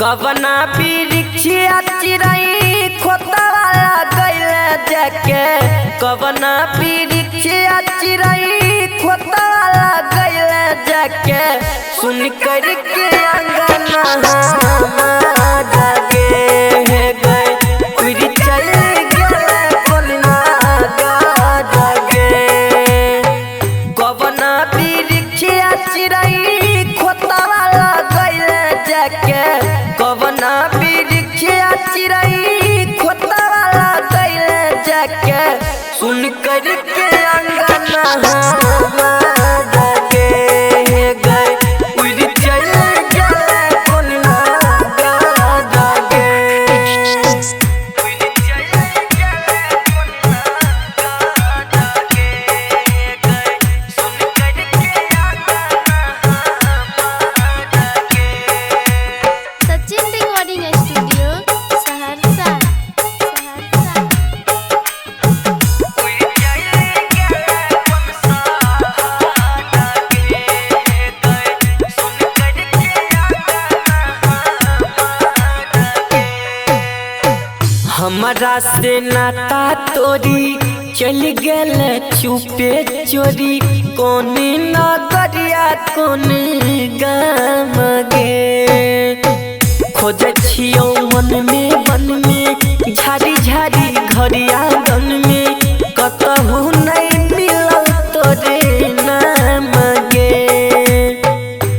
कवना बिरिछिया चिरई खोतवाला गइले जाके कवना बिरिछिया चिरई खोतवाला गइले जाके सुन कर के अंगना हमारा गे गए फिर चल गए कोलना गा गे कवना बिरिछिया चिरई खोतवाला गइले जाके कवना बिरिछिया चिरई खोतवाला गइले जाके सुन कर के अंगना हमारा गे गए फिर चल गए कोलना गा गे फिर चल गए कोलना गा गे गए सुन कर के अंगना हमारा गे सचिन रिकॉर्डिंग स्टूडियो सहरसा। हमारा से नाता तोरी चल गल चुपे चोरी कौन नगरिया कौन गाम गे खोज छियो मन में झाड़ी झाड़ी घरिया गन में कतहु नहीं मिलल तोरे नाम गे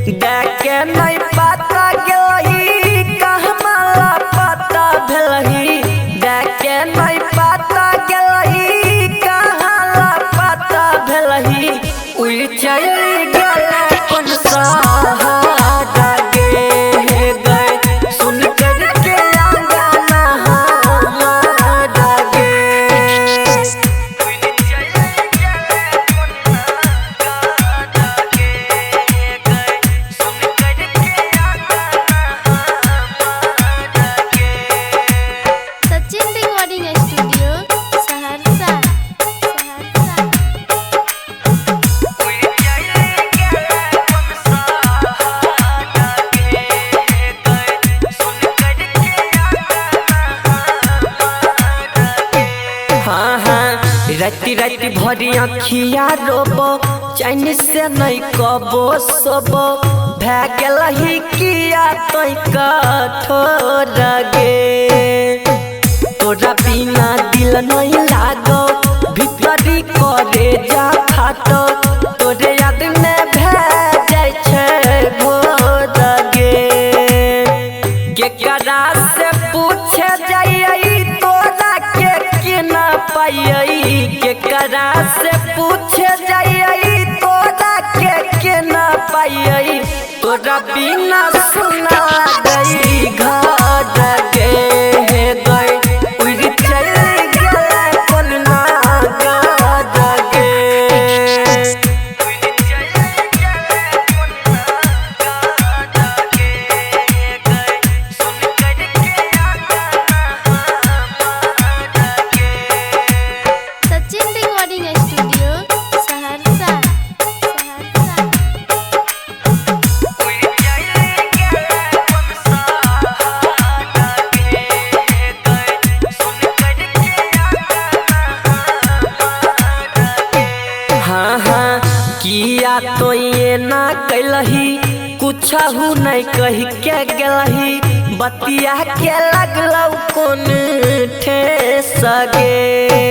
देखे नहीं पता गेलही कहमाला पता भेलही देखे नहीं पता गेलही कहाला पता भेलही उड़ चल गेले कोन सहारा गे गए सुन कर के अंगना हमारा गे उड़ चल गेले कोन सहारा गे गए सुन कर के अंगना हमारा गे सचिन रिकॉर्डिंग स्टूडियो सहरसा। राति राति भरी अखिया रोबो चैन से नहीं कबो सोबो भै गेलही किया तोय कठोर गे तोरा बिना दिल नहीं लागो भीतरी करे जा फाटो तोरे याद में भै जाय छै भोर गे केकरा से पूछे जाई तोरा के ना पाई केकरा से पूछे जाई तोरा के ना पाई तोरा बिना सुना गई घर गे गए उड़ चल गए कोलना गा गे उड़ चल गए कोलना गा गे गए सुन कर के अंगना हमारा गे सचिन रिकॉर्डिंग स्टूडियो सहरसा। किया तो ये ना कैलही कुछहु नहीं कही के गेलही बतिया के लगलौ कोन ठेस गे